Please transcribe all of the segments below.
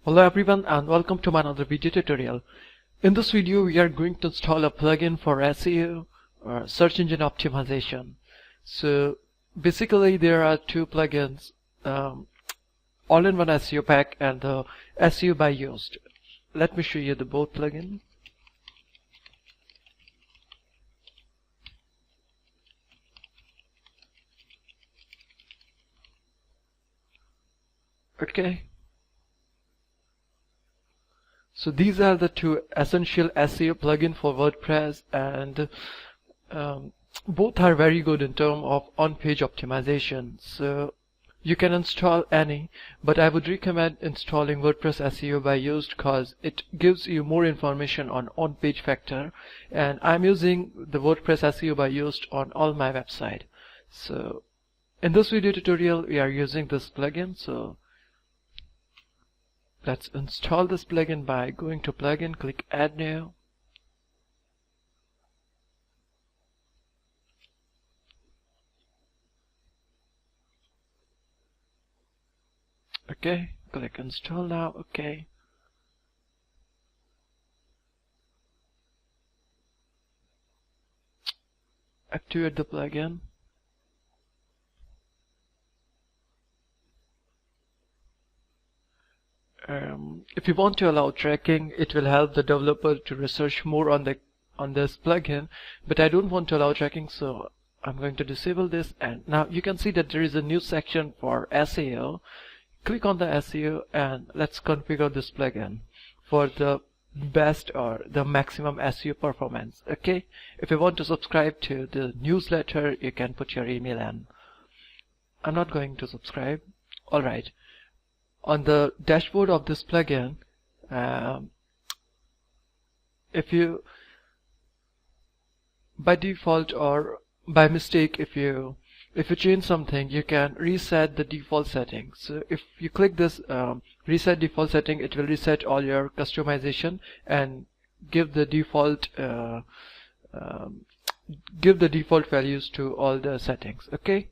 Hello everyone and welcome to my another video tutorial. In this video we are going to install a plugin for SEO or search engine optimization. So basically there are two plugins, all-in-one SEO pack and the SEO by Yoast. Let me show you the both plugins. Okay. So these are the two essential SEO plugin for WordPress, and both are very good in terms of on-page optimization. So you can install any, but I would recommend installing WordPress SEO by Yoast because it gives you more information on on-page factor, and I'm using the WordPress SEO by Yoast on all my website. So in this video tutorial we are using this plugin. So let's install this plugin by going to plugin, click add new. Okay, click install now. Okay. Activate the plugin. If you want to allow tracking, it will help the developer to research more on this plugin, but I don't want to allow tracking, so I'm going to disable this. And now you can see that there is a new section for SEO. Click on the SEO and let's configure this plugin for the best or the maximum SEO performance. Okay, if you want to subscribe to the newsletter, you can put your email in. I'm not going to subscribe. Alright. On the dashboard of this plugin, if you by default or by mistake, if you change something, you can reset the default settings. So if you click this reset default setting, it will reset all your customization and give the default values to all the settings. Okay.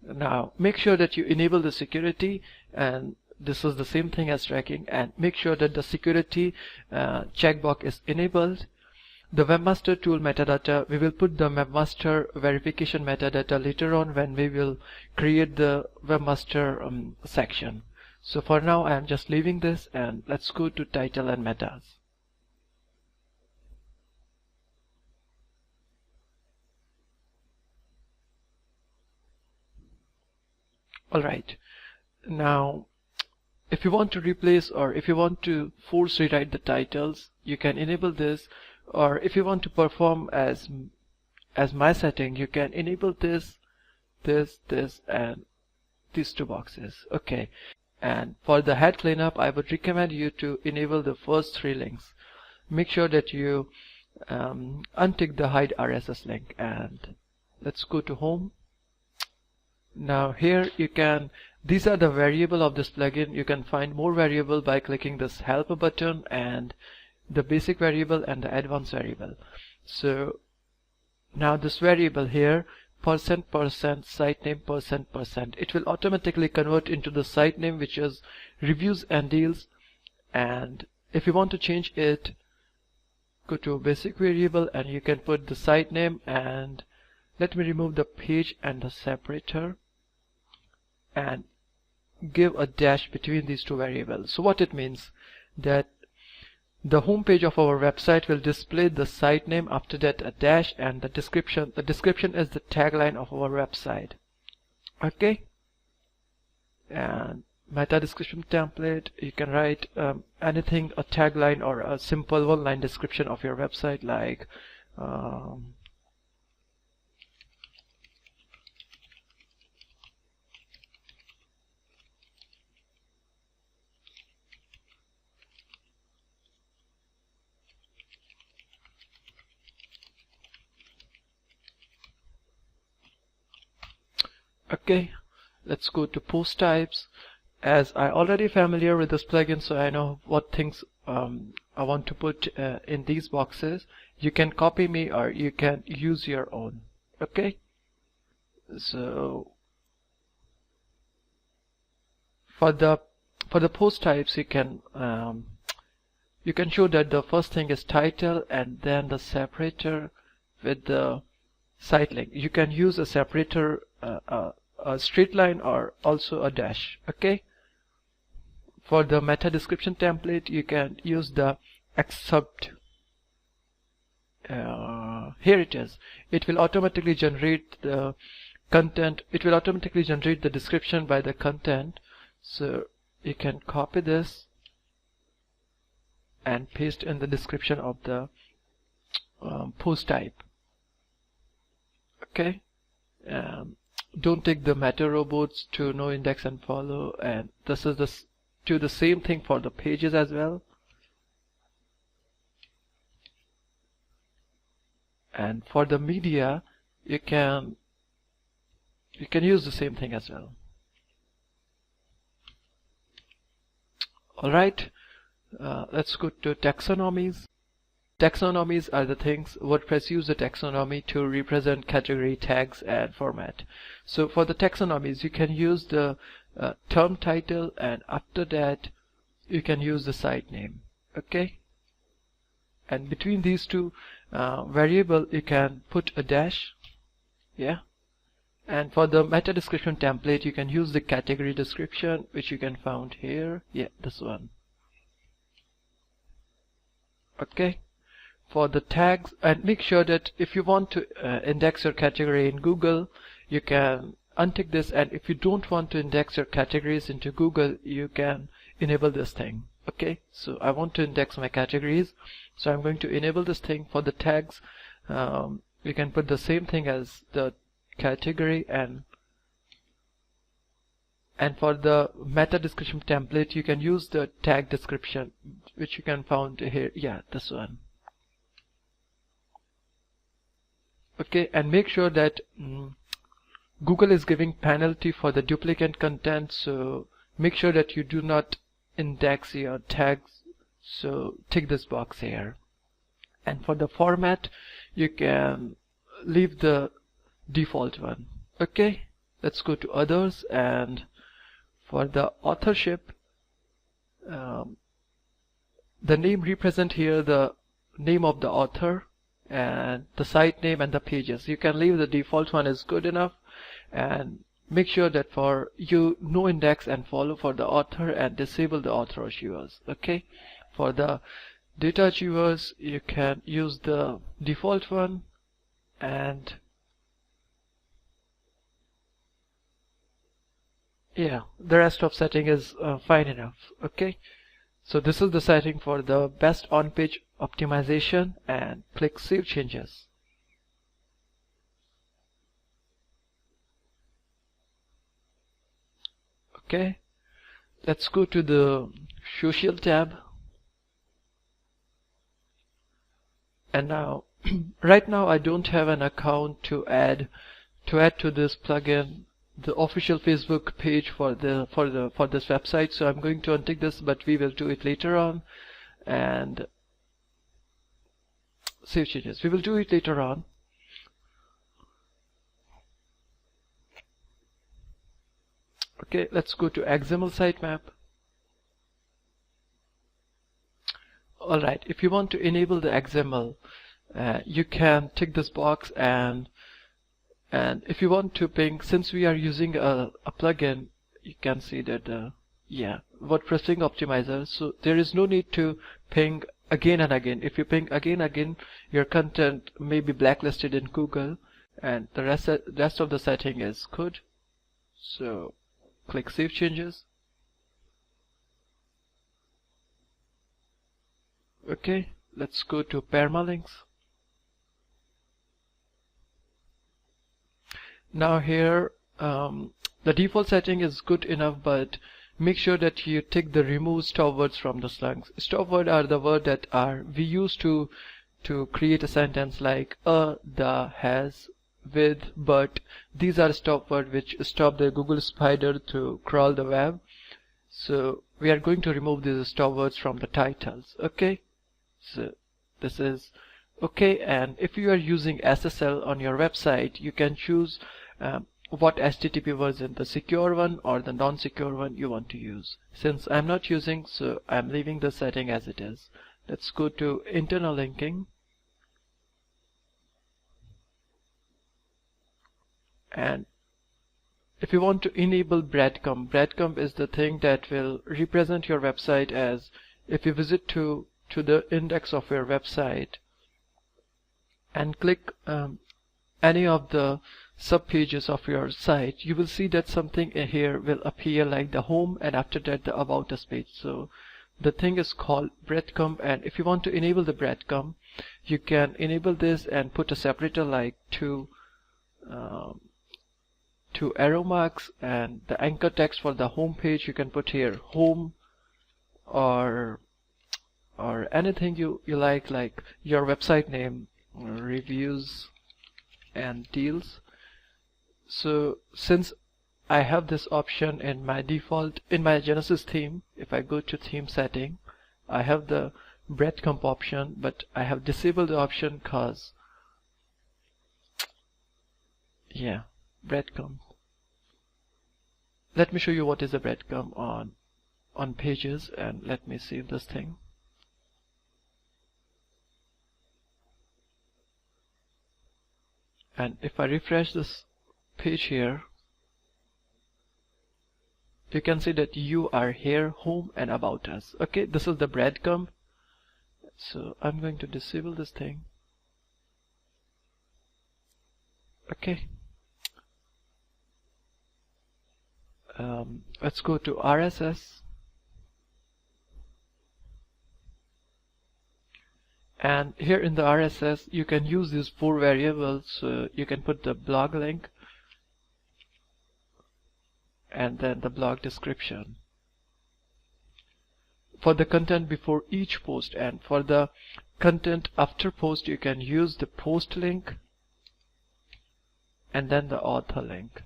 Now make sure that you enable the security, and this is the same thing as tracking, and make sure that the security checkbox is enabled. The webmaster tool metadata, we will put the webmaster verification metadata later on when we will create the webmaster section. So for now I am just leaving this, and let's go to title and metas. Alright, now if you want to replace or if you want to force rewrite the titles, you can enable this, or if you want to perform as my setting, you can enable this, and these two boxes. Okay, and for the head cleanup, I would recommend you to enable the first three links. Make sure that you untick the hide RSS link, and let's go to home. Now here you can, these are the variable of this plugin. You can find more variable by clicking this help button, and the basic variable and the advanced variable. So now this variable here, %% site name %%, it will automatically convert into the site name, which is reviews and deals. And if you want to change it, go to basic variable and you can put the site name, and let me remove the page and the separator and give a dash between these two variables. So what it means, that the home page of our website will display the site name, after that a dash, and the description. The description is the tagline of our website. Okay, and meta description template, you can write anything, a tagline or a simple one-line description of your website, like okay, let's go to post types. As I already familiar with this plugin, so I know what things I want to put in these boxes. You can copy me or you can use your own. Okay, so for the For the post types, you can show that the first thing is title and then the separator with the site link. You can use a separator, a straight line, or also a dash. Okay. For the meta description template, you can use the except. Here it is. It will automatically generate the content. It will automatically generate the description by the content. So you can copy this and paste in the description of the post type. Okay. Don't take the meta robots to no index and follow, and this is the same thing for the pages as well. And for the media, you can use the same thing as well. Alright, let's go to taxonomies. Taxonomies are the things WordPress use the taxonomy to represent category tags and format. So for the taxonomies, you can use the term title, and after that you can use the site name. Okay, and between these two variable you can put a dash. Yeah. And for the meta description template, you can use the category description, which you can find here. Yeah, this one. Okay. For the tags, and make sure that if you want to index your category in Google, you can untick this, and if you don't want to index your categories into Google, you can enable this thing. Okay, so I want to index my categories, so I'm going to enable this thing. For the tags, you can put the same thing as the category, and for the meta description template, you can use the tag description, which you can find here. Yeah, this one. Okay, and make sure that Google is giving penalty for the duplicate content, so make sure that you do not index your tags, so tick this box here. And for the format, you can leave the default one. Okay, let's go to others, and for the authorship, the name represent here the name of the author, and the site name and the pages. You can leave the default one is good enough, and make sure that for you no index and follow for the author, and disable the author achievers. Okay, for the data achievers, you can use the default one, and yeah, the rest of setting is fine enough. Okay, so this is the setting for the best on-page optimization, and click Save Changes. Okay, let's go to the social tab, and now right now I don't have an account to add to this plugin the official Facebook page for this website, so I'm going to untick this, but we will do it later on. And save changes, we will do it later on. Okay, let's go to XML sitemap. Alright, if you want to enable the XML, you can tick this box, and if you want to ping, since we are using a plugin, you can see that yeah, WordPress String Optimizer, so there is no need to ping again and again. If you ping again, your content may be blacklisted in Google, and the rest of the setting is good. So click Save Changes. Okay, let's go to permalinks. Now here the default setting is good enough, but make sure that you tick the remove stop words from the slungs. Stop words are the words that we use to create a sentence like the, has, with, but. These are stop words which stop the Google spider to crawl the web. So we are going to remove these stop words from the titles. Okay, so this is okay. And if you are using SSL on your website, you can choose what HTTP version, the secure one or the non-secure one you want to use. Since I'm not using, so I'm leaving the setting as it is. Let's go to internal linking, and if you want to enable breadcrumb is the thing that will represent your website as if you visit to the index of your website and click any of the sub pages of your site, you will see that something here will appear like the home, and after that the about us page. So the thing is called breadcrumb, and if you want to enable the breadcrumb, you can enable this and put a separator like two arrow marks, and the anchor text for the home page you can put here home or anything you like your website name, reviews and deals. So since I have this option in my default, in my Genesis theme, if I go to theme setting, I have the breadcrumb option, but I have disabled the option cause breadcrumb. Let me show you what is a breadcrumb on pages, and let me save this thing. And if I refresh this page here, you can see that you are here, home and about us. Okay, this is the breadcrumb. So I'm going to disable this thing. Okay. Let's go to RSS, and here in the RSS you can use these 4 variables. You can put the blog link and then the blog description for the content before each post, and for the content after post you can use the post link and then the author link.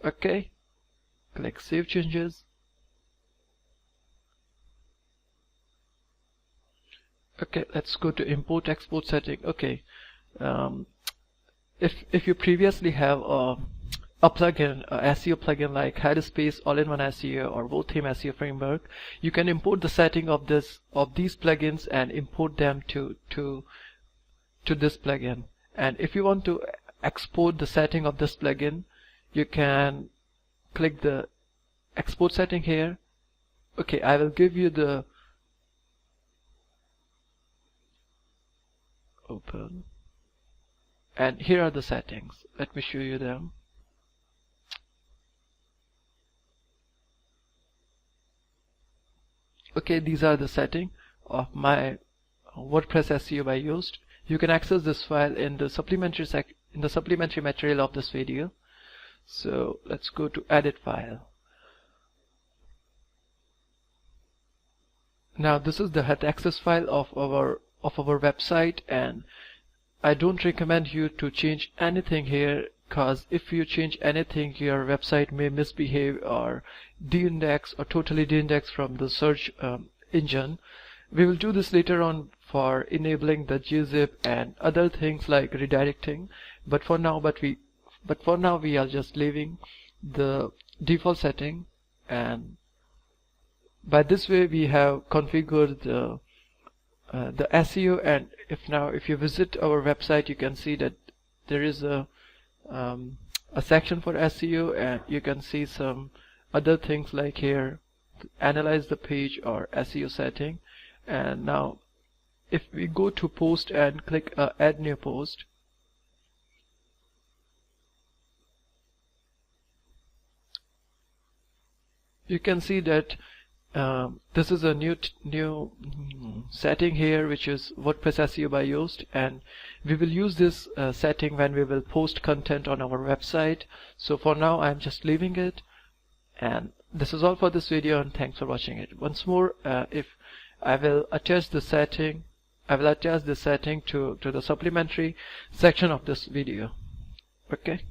Okay, click Save Changes. Okay, let's go to import export setting. Okay, if you previously have a plugin, a SEO plugin like Headspace, All-in-One SEO or WordTheme SEO framework, you can import the setting of these plugins and import them to this plugin. And if you want to export the setting of this plugin, you can click the export setting here. Okay, I will give you the open, and here are the settings. Let me show you them. Okay, these are the setting of my WordPress SEO by Yoast. You can access this file in the supplementary material of this video. So let's go to edit file. Now this is the htaccess file of our website, and I don't recommend you to change anything here, because if you change anything your website may misbehave or de-index or totally de-index from the search engine. We will do this later on for enabling the gZip and other things like redirecting, but for now we are just leaving the default setting, and by this way we have configured the SEO. And if you visit our website, you can see that there is a section for SEO, and you can see some other things like here, analyze the page or SEO setting. And now if we go to post and click add new post, you can see that this is a new setting here, which is WordPress SEO by Yoast, and we will use this setting when we will post content on our website. So for now I'm just leaving it, and this is all for this video, and thanks for watching it. Once more, if I will attach the setting, to the supplementary section of this video. Okay.